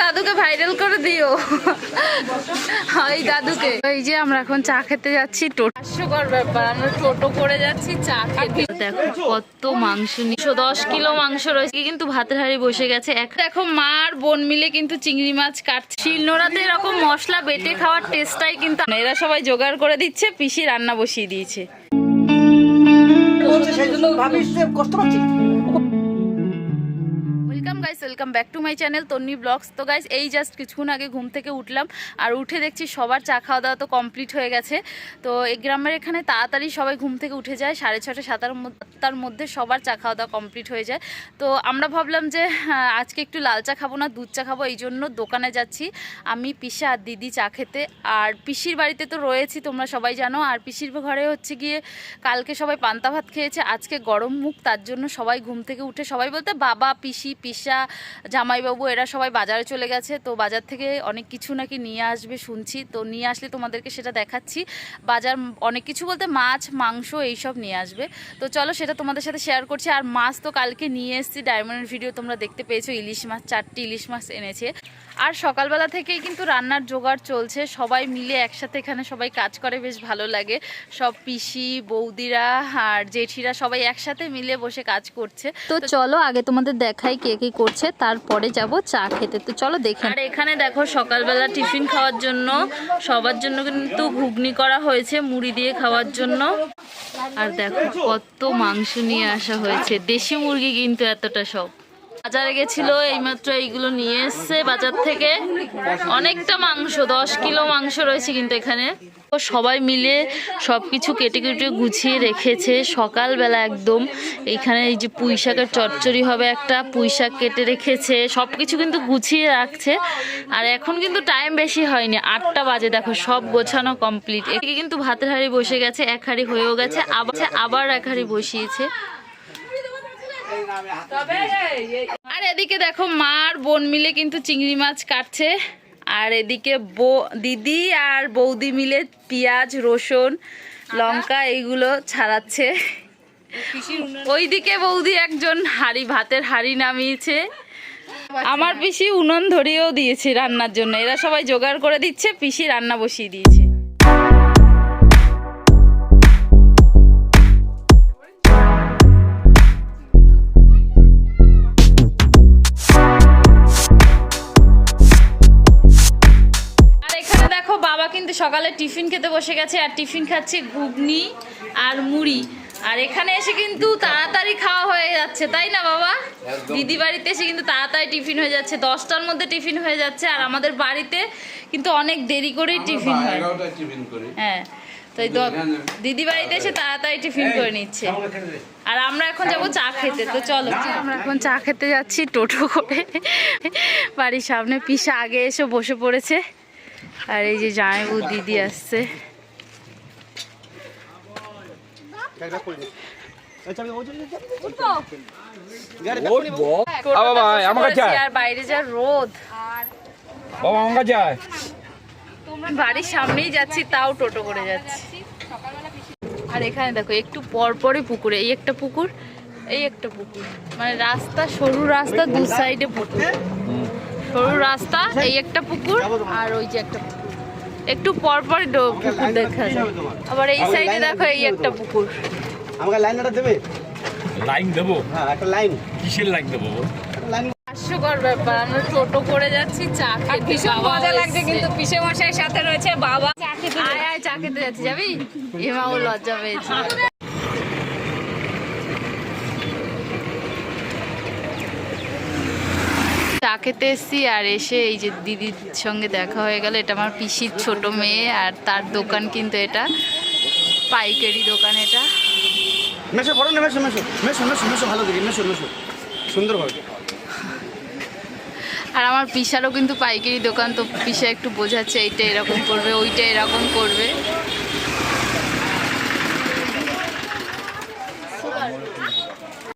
দাদুকে ভাইরাল করে দিও। এই দাদুকে। এই যে আমরা এখন চা খেতে যাচ্ছি, হাস্যকর ব্যাপার, আমরা টোটো করে যাচ্ছি চা খেতে। দেখো কত মাংস, 10 কিলো মাংস রয়েছে, কিন্তু ভাতের হাঁড়ি বসে গেছে। দেখো মা আর বোন মিলে কিন্তু চিংড়ি মাছ কাটছে। শিলনোড়াতে এরকম মশলা বেটে খাওয়ার টেস্টটাই কিন্তু, এরা সবাই জোগাড় করে দিচ্ছে, পিসি রান্না বসিয়ে দিয়েছে। Welcome back to my channel Tonni blogs. তো গাইস এই জাস্ট কিছুক্ষণ আগে ঘুম থেকে উঠলাম, আর উঠে দেখছি সবার চা খাওয়া দাওয়া তো কমপ্লিট হয়ে গেছে। তো এই গ্রামের এখানে তাড়াতাড়ি সবাই ঘুম থেকে উঠে যায়, 6:30 7টার মধ্যে সবার চা খাওয়া দাওয়া কমপ্লিট হয়ে যায়। তো আমরা ভাবলাম যে আজকে একটু লাল চা খাবো না, দুধ চা খাবো, এই জন্য দোকানে যাচ্ছি আমি, পিসা আর দিদি চা খেতে। আর পিসির বাড়িতে তো রয়েছি, তোমরা সবাই জানো। আর পিসির ঘরে হচ্ছে গিয়ে কালকে সবাই পান্তা ভাত খেয়েছে, আজকে গরম মুখ, তার জন্য সবাই ঘুম থেকে উঠে, সবাই বলতে বাবা, পিসি, পিসা, জামাইবাবু এরা সবাই বাজারে চলে গেছে। তো বাজার থেকে অনেক কিছু নাকি নিয়ে আসবে শুনছি, তো নিয়ে আসলে তোমাদেরকে সেটা দেখাচ্ছি। বাজার অনেক কিছু বলতে মাছ, মাংস এইসব নিয়ে আসবে। তো চলো সেটা তোমাদের সাথে শেয়ার করছি। আর মাছ তো কালকে নিয়ে এসেছি, ডায়মন্ডের ভিডিও তোমরা দেখতে পেয়েছো, ইলিশ মাছ, 4টি ইলিশ মাছ এনেছে। আর সকালবেলা থেকেই কিন্তু রান্নার জোগাড় চলছে, সবাই মিলে একসাথে এখানে সবাই কাজ করে, বেশ ভালো লাগে। সব পিসি, বৌদিরা আর জেঠিরা সবাই একসাথে মিলে বসে কাজ করছে। তো চলো আগে তোমাদের দেখাই কে কে করছে, তারপরে যাব চা খেতে। তো চলো দেখে। আর এখানে দেখো সকালবেলা টিফিন খাওয়ার জন্য সবার জন্য কিন্তু ঘুগনি করা হয়েছে, মুড়ি দিয়ে খাওয়ার জন্য। আর দেখো কত মাংস নিয়ে আসা হয়েছে, দেশি মুরগি কিন্তু এতটা। সব বাজারে গেছিল, এইমাত্র এইগুলো নিয়ে এসছে বাজার থেকে। অনেকটা মাংস, 10 কিলো মাংস রয়েছে কিন্তু এখানে। সবাই মিলে সবকিছু কেটে কেটে গুছিয়ে রেখেছে সকালবেলা একদম। এইখানে এই যে পুঁই শাকের চচ্চড়ি হবে, একটা পুঁই শাক কেটে রেখেছে, সবকিছু কিন্তু গুছিয়ে রাখছে। আর এখন কিন্তু টাইম বেশি হয়নি, 8টা বাজে। দেখো সব গোছানো কমপ্লিট। এদিকে কিন্তু ভাতের হাঁড়ি বসে গেছে, এক হাঁড়ি হয়েও গেছে, আবার এক হাঁড়ি বসিয়েছে। আর এদিকে দেখো মা আর বোন মিলে কিন্তু চিংড়ি মাছ কাটছে, আর এদিকে দিদি আর বৌদি মিলে পেঁয়াজ, রসুন, লঙ্কা এইগুলো ছাড়াচ্ছে। ওইদিকে বৌদি একজন ভাতের হাঁড়ি নামিয়েছে, আমার পিসি উনুন ধরিয়েও দিয়েছে রান্নার জন্য। এরা সবাই জোগাড় করে দিচ্ছে, পিসি রান্না বসিয়ে দিয়েছে। বাবা কিন্তু সকালে টিফিন খেতে বসে গেছে, আর টিফিন খাচ্ছে ঘুগনি আর মুড়ি। আর এখানে এসে কিন্তু তাড়াতাড়ি খাওয়া হয়ে যাচ্ছে, তাই না বাবা? দিদি বাড়িতে এসে কিন্তু তাড়াতাড়ি টিফিন হয়ে যাচ্ছে, 10টার মধ্যে টিফিন হয়ে যাচ্ছে। আর আমাদের বাড়িতে কিন্তু অনেক দেরি করেই টিফিন হয়। হ্যাঁ, তো দিদি বাড়িতে এসে তাড়াতাড়ি টিফিন করে নিচ্ছে। আর আমরা এখন যাবো চা খেতে। তো চলো আমরা এখন চা খেতে যাচ্ছি টোটো করে। বাড়ির সামনে পিসা আগে এসে বসে পড়েছে, আর এই যে জামাইবু দিদি আসছে। আর বাইরে যা রোদ, বাড়ির সামনেই যাচ্ছি, তাও টোটো করে যাচ্ছি। আর এখানে দেখো একটু পরপরই পুকুর, এই একটা পুকুর, এই একটা পুকুর, মানে রাস্তা, সরু রাস্তা, দু সাইডে পুকুর, সরু রাস্তা, এই একটা পুকুর, আর ওই যে একটা পুকুর, একটু পরপর পুকুর দেখা যায়। আবার এই সাইডে দেখো এই একটা পুকুর। আমাকে লাইনটা দেবে? লাইন দেবো? হ্যাঁ, একটা লাইন। কিসের লাইন দেবো? হাস্যকর ব্যাপার, আমরা টোটো করে যাচ্ছি চা খেতে। ভীষণ মজা লাগছে, কিন্তু পিসে মশাইয়ের সাথে রয়েছে বাবা। আয় আয় চা খেতে যাচ্ছি, যাবি? এমাও লজ্জা পেয়েছে। চা খেতে এসছি, আর এসে এই যে দিদির সঙ্গে দেখা হয়ে গেল। এটা আমার পিসির ছোট মেয়ে, আর তার দোকান কিন্তু এটা পাইকারি দোকান। এটা মেশো পড়ো না, মেশো মেশো মেশো মেশো মেশো, ভালো দেখি মেশো মেশো, সুন্দরভাবে। আর আমার পিসারও কিন্তু পাইকারি দোকান, তো পিসা একটু বোঝাচ্ছে এইটা এরকম করবে, ওইটা এরকম করবে।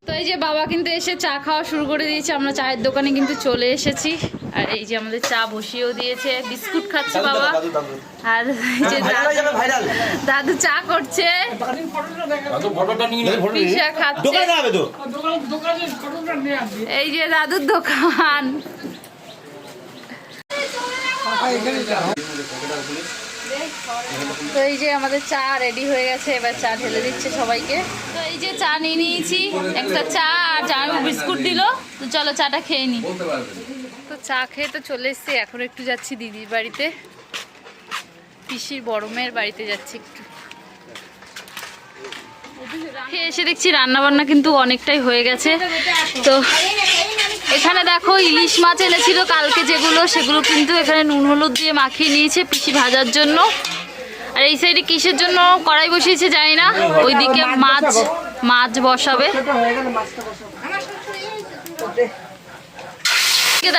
তো এই যে বাবা কিন্তু এসে চা খাওয়া শুরু করে দিয়েছে, আমরা চায়ের দোকানে কিন্তু চলে এসেছি। আর এই যে আমাদের চা বসিয়েও দিয়েছে, বিস্কুট খাচ্ছে বাবা। আর এই যে দাদু চা করছে, পিসা খাচ্ছে। এই যে দাদুর দোকান। তো এই যে আমাদের চা রেডি হয়ে গেছে, এবার চা ঢেলে দিচ্ছে সবাইকে। তো এই যে চা নিয়ে নিয়েছি, একটা চা আর জামাইবাবু বিস্কুট দিল। তো চলো চাটা খেয়ে নিই। তো চা খেয়ে তো চলে এসছি, এখন একটু যাচ্ছি দিদির বাড়িতে, পিসির বড় মেয়ের বাড়িতে যাচ্ছি একটু। খেয়ে এসে দেখছি রান্না বান্না কিন্তু অনেকটাই হয়ে গেছে। তো এখানে দেখো ইলিশ মাছ এনেছিল কালকে, সেগুলো কিন্তু এখানে নুন হলুদ দিয়ে মাখিয়ে নিয়েছে পিসি ভাজার জন্য। আর এই সাইডে কিসের জন্য কড়াই বসিয়েছে জানি না, ওইদিকে মাছ বসাবে।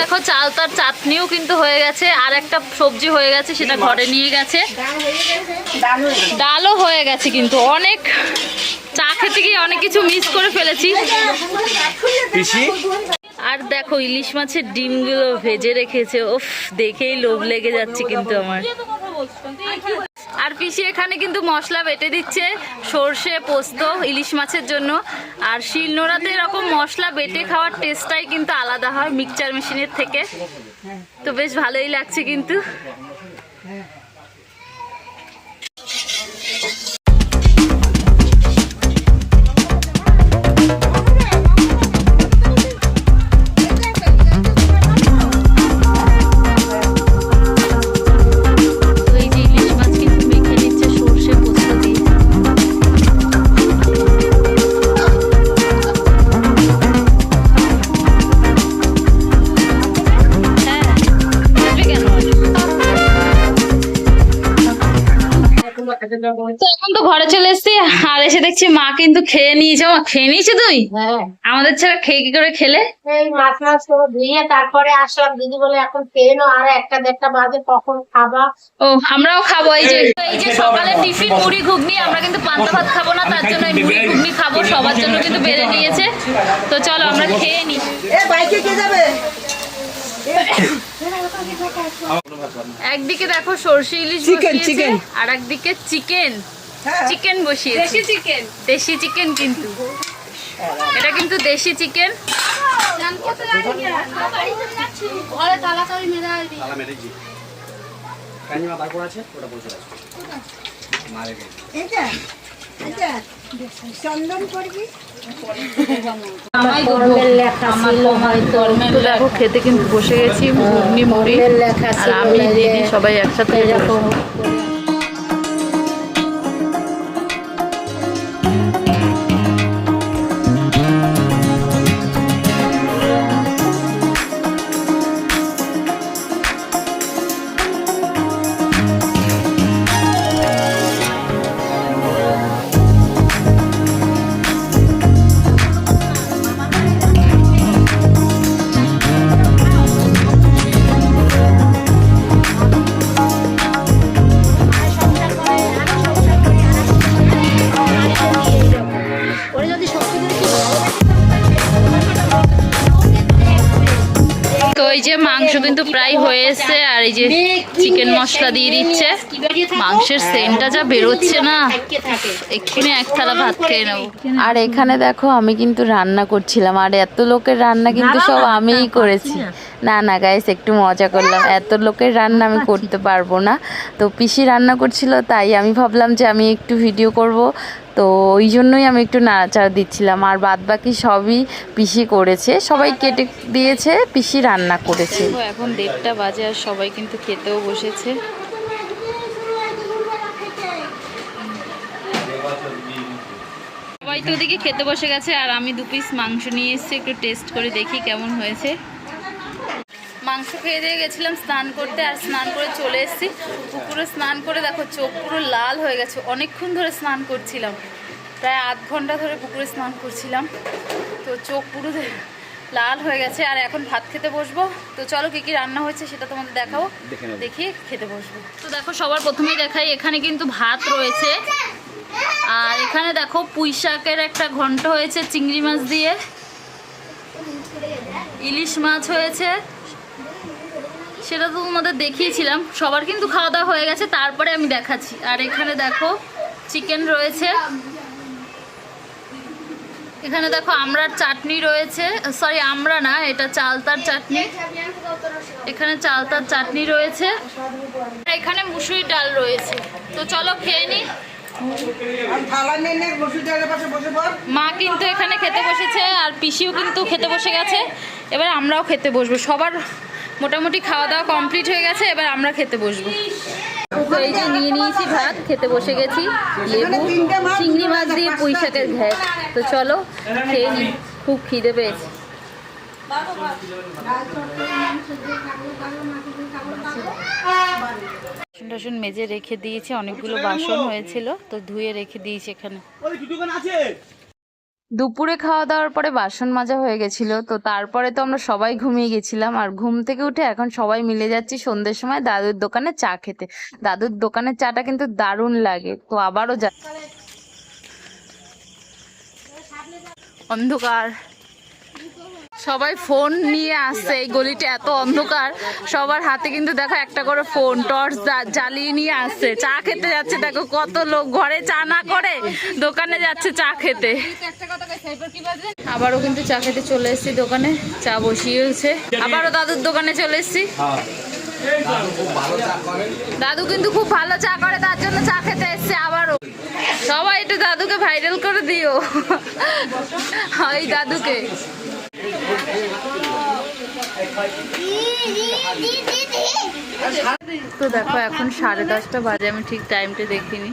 দেখো চালতার চাটনিও কিন্তু হয়ে গেছে, আর একটা সবজি হয়ে গেছে, সেটা ঘরে নিয়ে গেছে। ডালও হয়ে গেছে। কিন্তু অনেক চা খেতে গিয়ে অনেক কিছু মিস করে ফেলেছি। আর দেখো ইলিশ মাছের ডিমগুলো ভেজে রেখেছে, ওফ দেখেই লোভ লেগে যাচ্ছে কিন্তু আমার। আর পিসি এখানে কিন্তু মশলা বেটে দিচ্ছে, সর্ষে পোস্ত ইলিশ মাছের জন্য। আর শিলনোড়াতে এরকম মশলা বেটে খাওয়ার টেস্টটাই কিন্তু আলাদা হয় মিক্সচার মেশিনের থেকে। তো বেশ ভালোই লাগছে কিন্তু। তো এখন তো ঘরে চলে এসেছি, আর এসে দেখছি মা কিন্তু খেয়ে নিয়েছে। মা খেয়ে নিয়েছে? তুই আমাদের ছাড়া খেয়ে কি করে খেলে? এই মাছ করে ধুয়ে তারপরে আসলাম, দিদি বলে এখন খেয়ে নাও, আর 1টা বাজে কখন খাবা? ও আমরাও খাবো। এই যে সকালে টিফিন মুড়ি ঘুগনি, আমরা কিন্তু পান্তা ভাত খাবো না, তার জন্য এই মুড়ি ঘুগনি খাবো। সবার জন্য কিন্তু বেড়ে নিয়েছে। তো চলো আমরা খেয়ে নিই। বাইকে কে যাবে? একদিকে দেখো সরষে ইলিশ বসিয়েছে, আর একদিকে চিকেন বসিয়েছে। দেশি চিকেন কিন্তু এটা কিন্তু দেশি চিকেন। দেখো খেতে কিন্তু বসে গেছি, ঘুগনি মুড়ি আর আমি দিদি সবাই একসাথে। এই যে মাংস কিন্তু প্রায় হয়ে এসছে, আর এই যে চিকেন মশলা দিয়ে দিচ্ছে। মাংসের সেন্টটা যা বেরোচ্ছে না, এক্ষুনি এক থালা ভাত খেয়ে নেবো। আর এখানে দেখো আমি কিন্তু রান্না করছিলাম, আর এত লোকের রান্না কিন্তু সব আমিই করেছি। না গাইস, একটু মজা করলাম, এত লোকের রান্না আমি করতে পারবো না। তো পিসি রান্না করছিল, তাই আমি ভাবলাম যে আমি একটু ভিডিও করব। তো ওই জন্যই আমি একটু নাড়াচাড়া দিচ্ছিলাম। আর বাদ বাকি সবই পিসি করেছে, সবাই কেটে দিয়েছে, পিসি রান্না করেছে। এখন 1:30 বাজে, আর সবাই কিন্তু খেতেও বসেছে। সবাই তো ওদিকে খেতে বসে গেছে, আর আমি 2 পিস মাংস নিয়ে এসেছি, একটু টেস্ট করে দেখি কেমন হয়েছে। মাংস খেয়ে দিয়ে গেছিলাম স্নান করতে, আর স্নান করে চলে এসেছি পুকুরে। স্নান করে দেখো চোখ পুরো লাল হয়ে গেছে। অনেকক্ষণ ধরে স্নান করছিলাম, প্রায় আধ ঘন্টা ধরে পুকুরে স্নান করছিলাম। তো চোখ পুরো লাল হয়ে গেছে। আর এখন ভাত খেতে বসবো। তো চলো কি কি রান্না হয়েছে সেটা তোমাদের দেখাবো, দেখি খেতে বসবো। তো দেখো সবার প্রথমেই দেখাই, এখানে কিন্তু ভাত রয়েছে। আর এখানে দেখো পুঁই শাকের একটা ঘন্ট হয়েছে চিংড়ি মাছ দিয়ে, ইলিশ মাছ হয়েছে, সেটা তো তোমাদের দেখিয়েছিলাম। সবার কিন্তু খাওয়া দাওয়া হয়ে গেছে, তারপরে আমি দেখাচ্ছি। আর এখানে দেখো চিকেন রয়েছে, এখানে দেখো আমড়ার চাটনি রয়েছে, সরি আমড়া না, এটা চালতার চাটনি। এখানে চালতার চাটনি রয়েছে, এখানে মুসুরির ডাল রয়েছে। তো চলো খেয়ে নি। মা কিন্তু এখানে খেতে বসেছে আর পিসিও কিন্তু খেতে বসে গেছে। এবার আমরাও খেতে বসবো, সবার মোটামুটি খাওয়া দাওয়া কমপ্লিট হয়ে গেছে, এবার আমরা খেতে বসবো। তো এই যে নিয়ে নিয়েছি ভাত, খেতে বসে গেছি, লেবু, চিংড়ি মাছ দিয়ে পুঁই শাকের ঘ্যাট। তো চলো খেয়ে নি, খুব খিদে পেয়েছে। বাসন টাসন মেজে রেখে দিয়েছি, অনেকগুলো বাসন হয়েছিল তো ধুয়ে রেখে দিয়েছি এখানে। দুপুরে খাওয়া দাওয়ার পরে বাসন মাজা হয়ে গেছিল, তো তারপরে তো আমরা সবাই ঘুমিয়ে গেছিলাম। আর ঘুম থেকে উঠে এখন সবাই মিলে যাচ্ছি সন্ধ্যের সময় দাদুর দোকানে চা খেতে। দাদুর দোকানের চাটা কিন্তু দারুণ লাগে, তো আবারও যা। অন্ধকার, সবাই ফোন নিয়ে আসছে, এই গলিটা এত অন্ধকার, সবার হাতে কিন্তু দেখো একটা করে ফোন, টর্চ জ্বালিয়ে নিয়ে আসছে। চা খেতে যাচ্ছে, দেখো কত লোক ঘরে চা না করে দোকানে যাচ্ছে চা খেতে। আবারও কিন্তু চা খেতে চলে এসেছি দোকানে, চা বসিয়েছে। আবারও দাদুর দোকানে চলে এসেছি। দাদু কিন্তু খুব ভালো চা করে, তার জন্য চা খেতে এসছে আবারও। সবাই একটু দাদুকে ভাইরাল করে দিও, এই দাদুকে। তো দেখো এখন 10:30 বাজে, আমি ঠিক টাইমটা দেখিনি।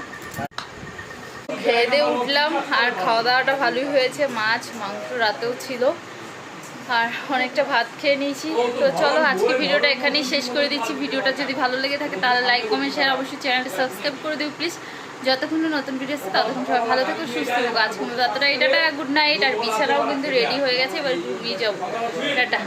খেয়ে দিয়ে উঠলাম আর খাওয়া দাওয়াটা ভালোই হয়েছে, মাছ মাংস রাতেও ছিল আর অনেকটা ভাত খেয়ে নিয়েছি। তো চলো আজকে ভিডিওটা এখানেই শেষ করে দিচ্ছি। ভিডিওটা যদি ভালো লেগে থাকে তাহলে লাইক কমেন্ট শেয়ার, অবশ্যই চ্যানেলটা সাবস্ক্রাইব করে দিও প্লিজ। যতক্ষণ নতুন ভিডিও আসছে ততক্ষণ সবাই ভালো থেকো, সুস্থ থেকো। আজকে এতটা, এটা গুড নাইট। আর বিছানাও কিন্তু রেডি হয়ে গেছে, এবার ঘুমিয়ে যাবো। টাটা।